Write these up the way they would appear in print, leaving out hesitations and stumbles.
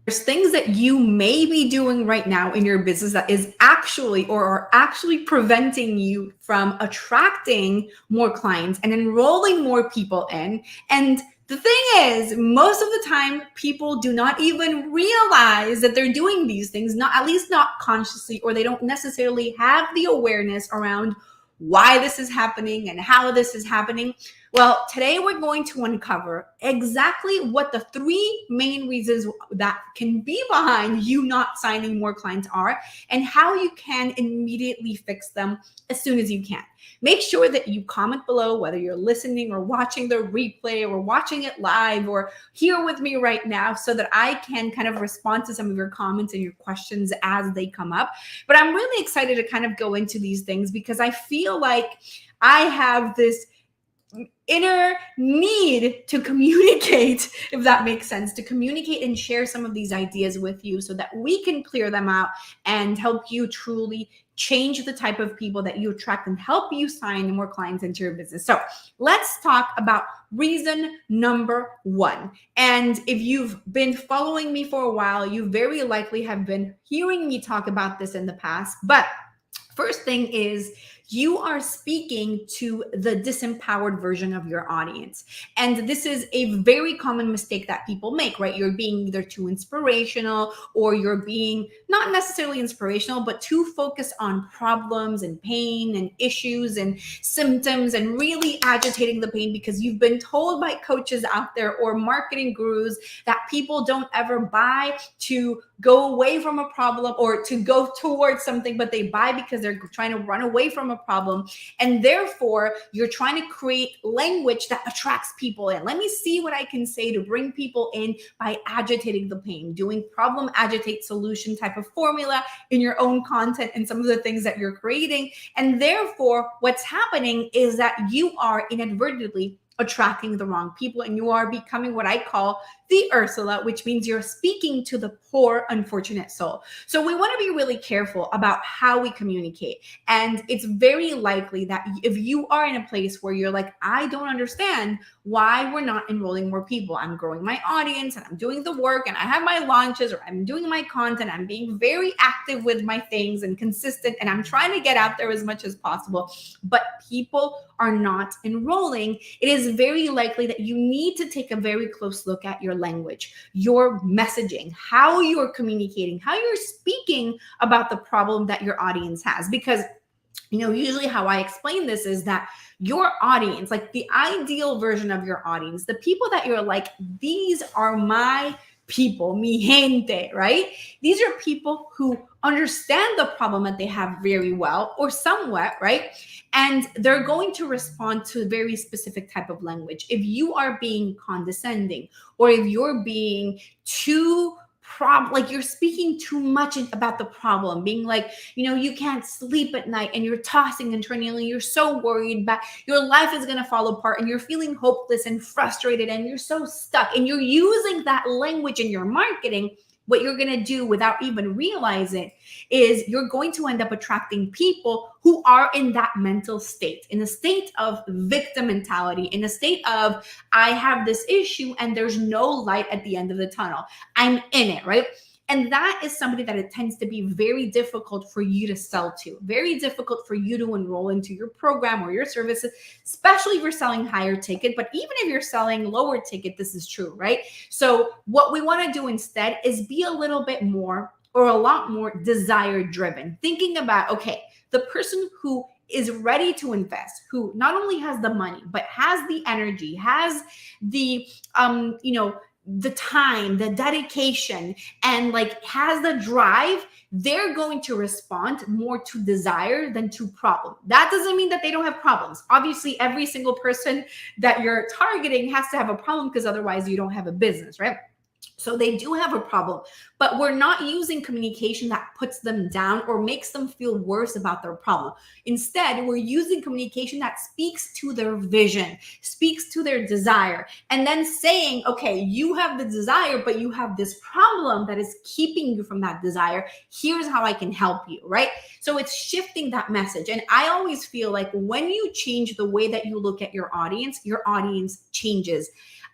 There's things that you may be doing right now in your business that is actually or are actually preventing you from attracting more clients and enrolling more people in. And the thing is, most of the time, people do not even realize that they're doing these things, not at least not consciously, or they don't necessarily have the awareness around why this is happening and how this is happening. Well, today we're going to uncover exactly what the three main reasons that can be behind you not signing more clients are, and how you can immediately fix them as soon as you can. Make sure that you comment below, whether you're listening or watching the replay or watching it live or here with me right now, so that I can kind of respond to some of your comments and your questions as they come up. But I'm really excited to kind of go into these things because I feel like I have this inner need to communicate, if that makes sense, to communicate and share some of these ideas with you so that we can clear them out and help you truly change the type of people that you attract and help you sign more clients into your business. So let's talk about reason number one. And if you've been following me for a while, you very likely have been hearing me talk about this in the past. But first thing is, you are speaking to the disempowered version of your audience. And this is a very common mistake that people make, right? You're being either too inspirational, or you're being not necessarily inspirational, but too focused on problems and pain and issues and symptoms and really agitating the pain because you've been told by coaches out there or marketing gurus that people don't ever buy to go away from a problem or to go towards something, but they buy because they're trying to run away from a problem. And therefore, you're trying to create language that attracts people in. Let me see what I can say to bring people in by agitating the pain, doing problem, agitate, solution type of formula in your own content and some of the things that you're creating. And therefore, what's happening is that you are inadvertently attracting the wrong people, and you are becoming what I call the Ursula, which means you're speaking to the poor, unfortunate soul. So we want to be really careful about how we communicate. And it's very likely that if you are in a place where you're like, I don't understand why we're not enrolling more people. I'm growing my audience and I'm doing the work and I have my launches or I'm doing my content. I'm being very active with my things and consistent, and I'm trying to get out there as much as possible, but people are not enrolling. It is very likely that you need to take a very close look at your language, your messaging, how you're communicating, how you're speaking about the problem that your audience has. Because, usually how I explain this is that your audience, like the ideal version of your audience, the people that you're like, these are my people, mi gente, right? These are people who understand the problem that they have very well or somewhat, right? And they're going to respond to a very specific type of language. If you are being condescending, or if you're being too like you're speaking too much about the problem, being like, you can't sleep at night and you're tossing and turning and you're so worried that your life is going to fall apart and you're feeling hopeless and frustrated and you're so stuck and you're using that language in your marketing, what you're going to do without even realizing is you're going to end up attracting people who are in that mental state, in a state of victim mentality, in a state of, I have this issue and there's no light at the end of the tunnel. I'm in it, right? And that is somebody that it tends to be very difficult for you to sell to, very difficult for you to enroll into your program or your services, especially if you're selling higher ticket. But even if you're selling lower ticket, this is true, right? So what we want to do instead is be a little bit more or a lot more desire driven, thinking about, okay, the person who is ready to invest, who not only has the money, but has the energy, has the, the time, the dedication, and like has the drive, they're going to respond more to desire than to problem. That doesn't mean that they don't have problems. Obviously, every single person that you're targeting has to have a problem, because otherwise you don't have a business, right? So they do have a problem, but we're not using communication that puts them down or makes them feel worse about their problem. Instead, we're using communication that speaks to their vision, speaks to their desire, and then saying, okay, you have the desire, but you have this problem that is keeping you from that desire. Here's how I can help you, right? So it's shifting that message. And I always feel like when you change the way that you look at your audience changes.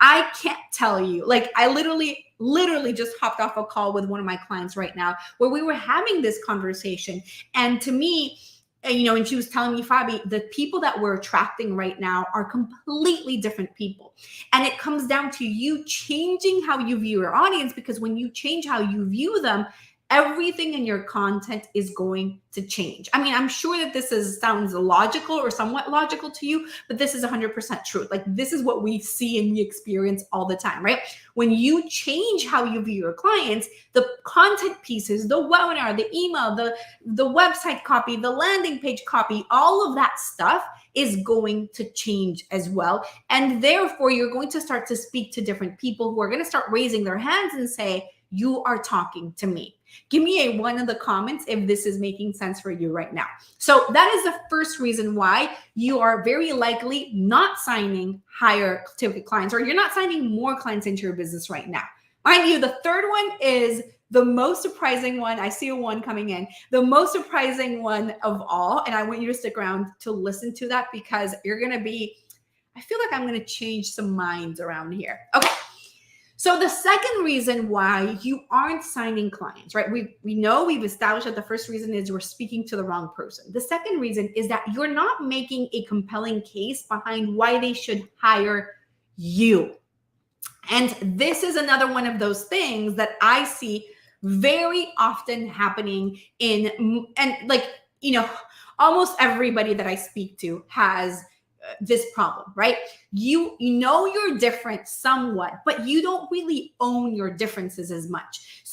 I can't tell you, like I literally literally just hopped off a call with one of my clients right now where we were having this conversation. And to me, and she was telling me, Fabi, the people that we're attracting right now are completely different people. And it comes down to you changing how you view your audience, because when you change how you view them, everything in your content is going to change. I mean, I'm sure that sounds logical or somewhat logical to you, but this is 100% truth. Like, this is what we see and we experience all the time, right? When you change how you view your clients, the content pieces, the webinar, the email, the website copy, the landing page copy, all of that stuff is going to change as well. And therefore, you're going to start to speak to different people who are going to start raising their hands and say, you are talking to me. Give me a 1 in the comments if this is making sense for you right now. So that is the first reason why you are very likely not signing higher ticket clients, or you're not signing more clients into your business right now. Mind you, the third one is the most surprising one. I see a 1 coming in. The most surprising one of all, and I want you to stick around to listen to that, because you're going to be, I feel like I'm going to change some minds around here. Okay. So the second reason why you aren't signing clients, right? We've established that the first reason is we're speaking to the wrong person. The second reason is that you're not making a compelling case behind why they should hire you. And this is another one of those things that I see very often happening almost everybody that I speak to has this problem, right? You know you're different somewhat, but you don't really own your differences as much.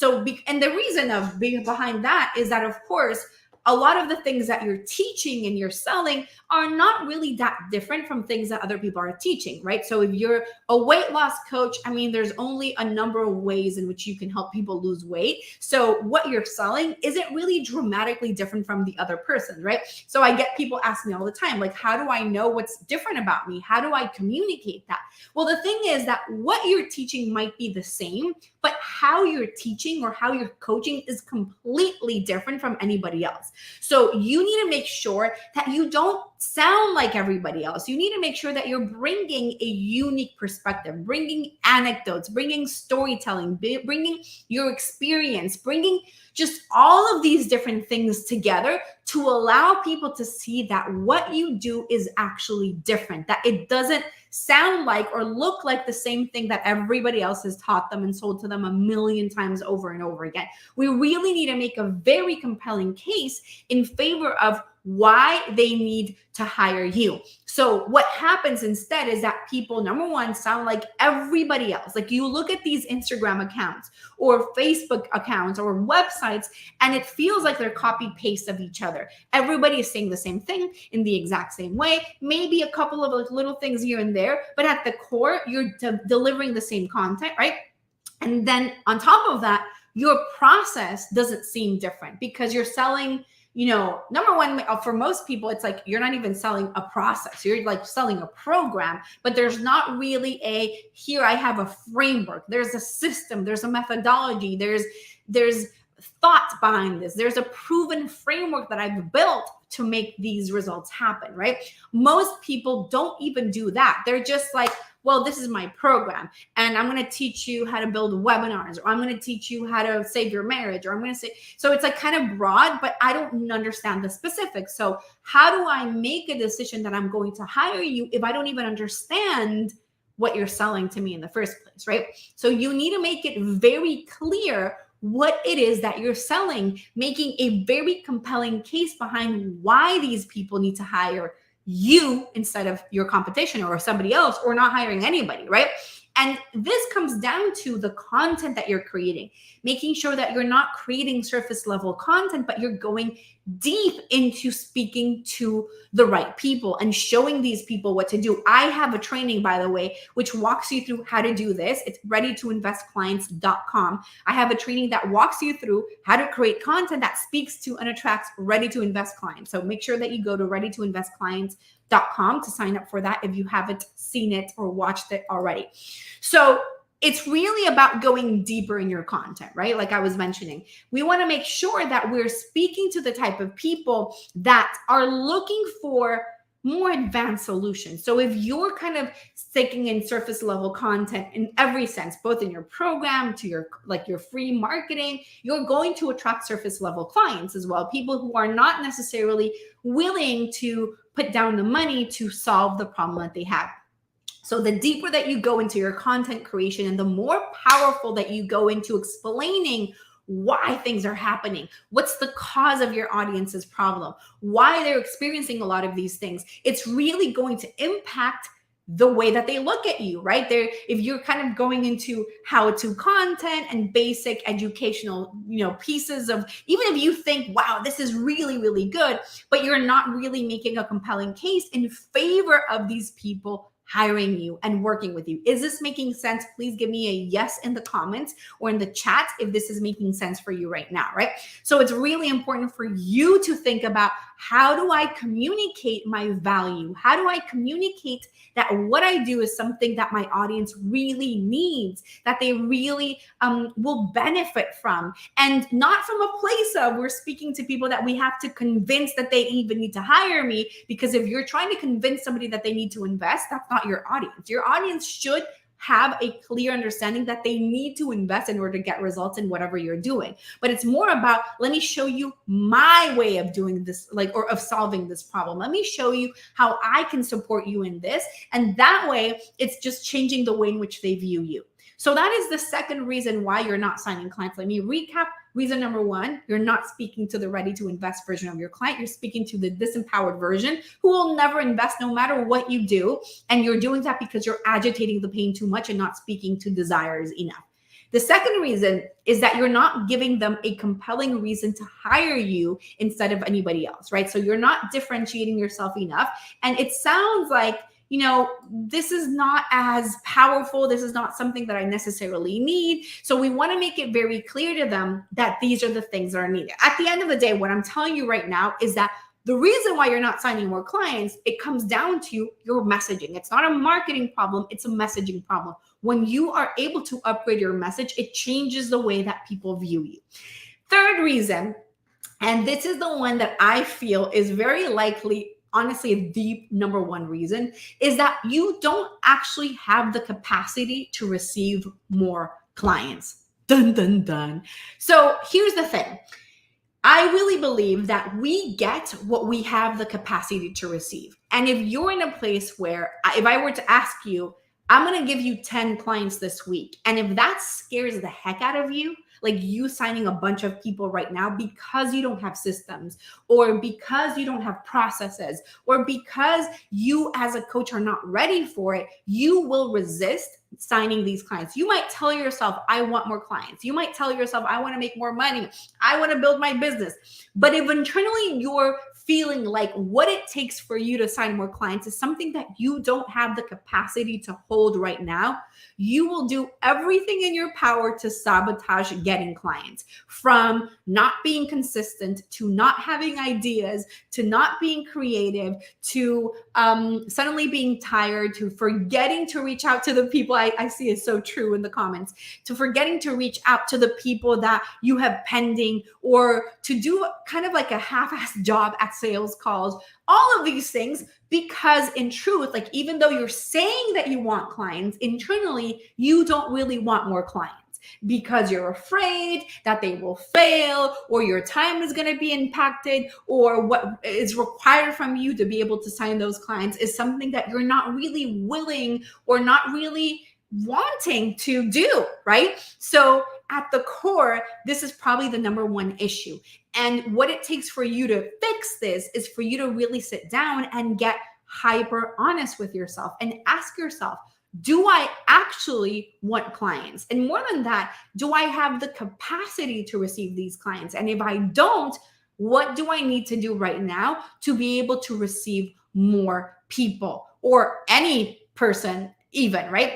And the reason of being behind that is that, of course, a lot of the things that you're teaching and you're selling are not really that different from things that other people are teaching, right? So if you're a weight loss coach, I mean, there's only a number of ways in which you can help people lose weight. So what you're selling isn't really dramatically different from the other person, right? So I get people ask me all the time, like, how do I know what's different about me? How do I communicate that? Well, the thing is that what you're teaching might be the same, but how you're teaching or how you're coaching is completely different from anybody else. So you need to make sure that you don't sound like everybody else. You need to make sure that you're bringing a unique perspective, bringing anecdotes, bringing storytelling, bringing your experience, bringing just all of these different things together to allow people to see that what you do is actually different, that it doesn't sound like or look like the same thing that everybody else has taught them and sold to them a million times over and over again. We really need to make a very compelling case in favor of why they need to hire you. So what happens instead is that people, number one, sound like everybody else. Like, you look at these Instagram accounts or Facebook accounts or websites, and it feels like they're copy paste of each other. Everybody is saying the same thing in the exact same way, maybe a couple of little things here and there, but at the core, you're delivering the same content, right? And then on top of that, your process doesn't seem different because you're selling, number one, for most people, it's like you're not even selling a process. You're like selling a program, but there's not really here I have a framework. There's a system. There's a methodology. There's thought behind this. There's a proven framework that I've built to make these results happen, right? Most people don't even do that. They're just like, well, this is my program, and I'm going to teach you how to build webinars, or I'm going to teach you how to save your marriage, or I'm going to say, so it's like kind of broad, but I don't understand the specifics. So how do I make a decision that I'm going to hire you if I don't even understand what you're selling to me in the first place, right? So you need to make it very clear what it is that you're selling, making a very compelling case behind why these people need to hire you instead of your competition or somebody else, or not hiring anybody, right? And this comes down to the content that you're creating, making sure that you're not creating surface level content, but you're going deep into speaking to the right people and showing these people what to do. I have a training, by the way, which walks you through how to do this. It's readytoinvestclients.com. I have a training that walks you through how to create content that speaks to and attracts ready to invest clients. So make sure that you go to readytoinvestclients.com to sign up for that if you haven't seen it or watched it already. So it's really about going deeper in your content, right? Like I was mentioning, we want to make sure that we're speaking to the type of people that are looking for more advanced solutions. So if you're kind of taking in surface level content in every sense, both in your program to your free marketing, you're going to attract surface level clients as well. People who are not necessarily willing to put down the money to solve the problem that they have. So the deeper that you go into your content creation and the more powerful that you go into explaining why things are happening, what's the cause of your audience's problem, why they're experiencing a lot of these things, it's really going to impact the way that they look at you, right? If you're kind of going into how-to content and basic educational, pieces of, even if you think, wow, this is really, really good, but you're not really making a compelling case in favor of these people hiring you and working with you. Is this making sense? Please give me a yes in the comments or in the chat if this is making sense for you right now, right? So it's really important for you to think about, how do I communicate my value? How do I communicate that what I do is something that my audience really needs, that they really will benefit from, and not from a place of we're speaking to people that we have to convince that they even need to hire me. Because if you're trying to convince somebody that they need to invest, that's not your audience. Your audience should have a clear understanding that they need to invest in order to get results in whatever you're doing. But it's more about, let me show you my way of doing this, or of solving this problem. Let me show you how I can support you in this. And that way, it's just changing the way in which they view you. So that is the second reason why you're not signing clients. Let me recap. Reason number one, you're not speaking to the ready to invest version of your client. You're speaking to the disempowered version who will never invest no matter what you do. And you're doing that because you're agitating the pain too much and not speaking to desires enough. The second reason is that you're not giving them a compelling reason to hire you instead of anybody else, right? So you're not differentiating yourself enough. And it sounds like, this is not as powerful. This is not something that I necessarily need. So we want to make it very clear to them that these are the things that are needed. At the end of the day, what I'm telling you right now is that the reason why you're not signing more clients, it comes down to your messaging. It's not a marketing problem. It's a messaging problem. When you are able to upgrade your message, it changes the way that people view you. Third reason, and this is the one that I feel is very likely, honestly, the number one reason, is that you don't actually have the capacity to receive more clients. Dun, dun, dun. So here's the thing. I really believe that we get what we have the capacity to receive. And if you're in a place where, if I were to ask you, I'm going to give you 10 clients this week, and if that scares the heck out of you, like you signing a bunch of people right now because you don't have systems, or because you don't have processes, or because you as a coach are not ready for it, you will resist signing these clients. You might tell yourself, I want more clients. You might tell yourself, I want to make more money. I want to build my business. But if internally you're feeling like what it takes for you to sign more clients is something that you don't have the capacity to hold right now, you will do everything in your power to sabotage getting clients, from not being consistent, to not having ideas, to not being creative, to suddenly being tired, to forgetting to reach out to the people. I see is so true in the comments, to forgetting to reach out to the people that you have pending, or to do kind of like a half-assed job at sales calls, all of these things, because in truth, like, even though you're saying that you want clients, internally, you don't really want more clients, because you're afraid that they will fail, or your time is going to be impacted, or what is required from you to be able to sign those clients is something that you're not really willing or not really wanting to do, right? So at the core, this is probably the number one issue. And what it takes for you to fix this is for you to really sit down and get hyper honest with yourself and ask yourself, do I actually want clients? And more than that, do I have the capacity to receive these clients? And if I don't, what do I need to do right now to be able to receive more people, or any person even, right?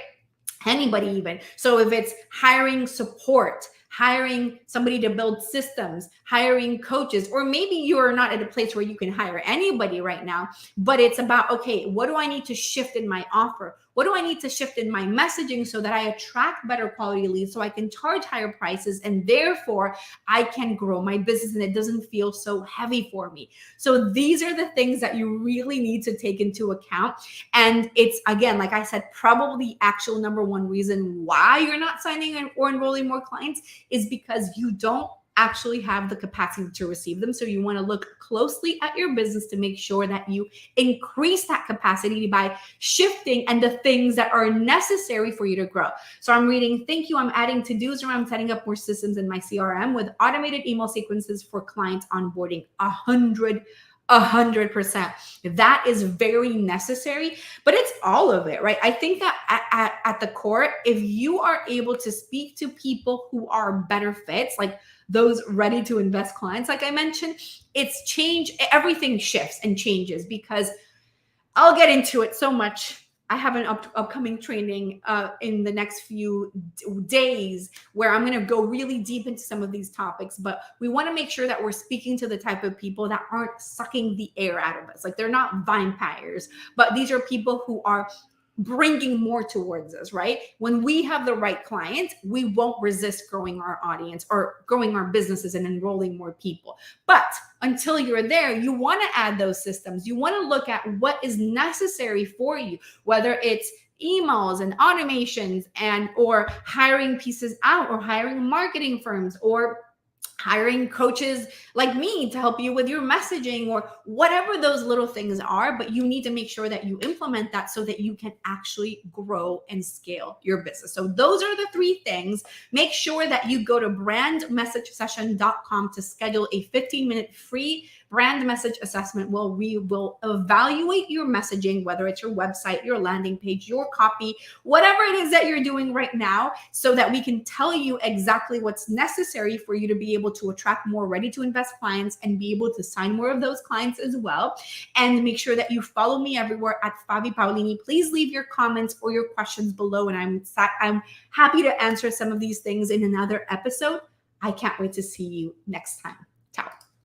Anybody even. So if it's hiring support, hiring somebody to build systems, hiring coaches, or maybe you are not at a place where you can hire anybody right now, but it's about, okay, what do I need to shift in my offer? What do I need to shift in my messaging so that I attract better quality leads, so I can charge higher prices, and therefore I can grow my business and it doesn't feel so heavy for me? So these are the things that you really need to take into account. And it's, again, like I said, probably the actual number one reason why you're not signing or enrolling more clients is because you don't actually have the capacity to receive them. So you want to look closely at your business to make sure that you increase that capacity by shifting and the things that are necessary for you to grow. So I'm reading, thank you. I'm adding to-dos around setting up more systems in my CRM with automated email sequences for clients onboarding. 100%. That is very necessary, but it's all of it, right? I think that at the core, if you are able to speak to people who are better fits, like those ready to invest clients, like I mentioned, it's change. Everything shifts and changes, because I'll get into it so much. I have an upcoming training in the next few days where I'm going to go really deep into some of these topics, but we want to make sure that we're speaking to the type of people that aren't sucking the air out of us. Like, they're not vampires, but these are people who are bringing more towards us, right? When we have the right clients, we won't resist growing our audience or growing our businesses and enrolling more people. But until you're there, you want to add those systems. You want to look at what is necessary for you, whether it's emails and automations and or hiring pieces out, or hiring marketing firms, or hiring coaches like me to help you with your messaging, or whatever those little things are. But you need to make sure that you implement that so that you can actually grow and scale your business. So those are the three things. Make sure that you go to brandmessagesession.com to schedule a 15-minute free brand message assessment where we will evaluate your messaging, whether it's your website, your landing page, your copy, whatever it is that you're doing right now, so that we can tell you exactly what's necessary for you to be able to attract more ready to invest clients and be able to sign more of those clients as well. And make sure that you follow me everywhere at Fabi Paolini. Please leave your comments or your questions below, and I'm happy to answer some of these things in another episode. I can't wait to see you next time.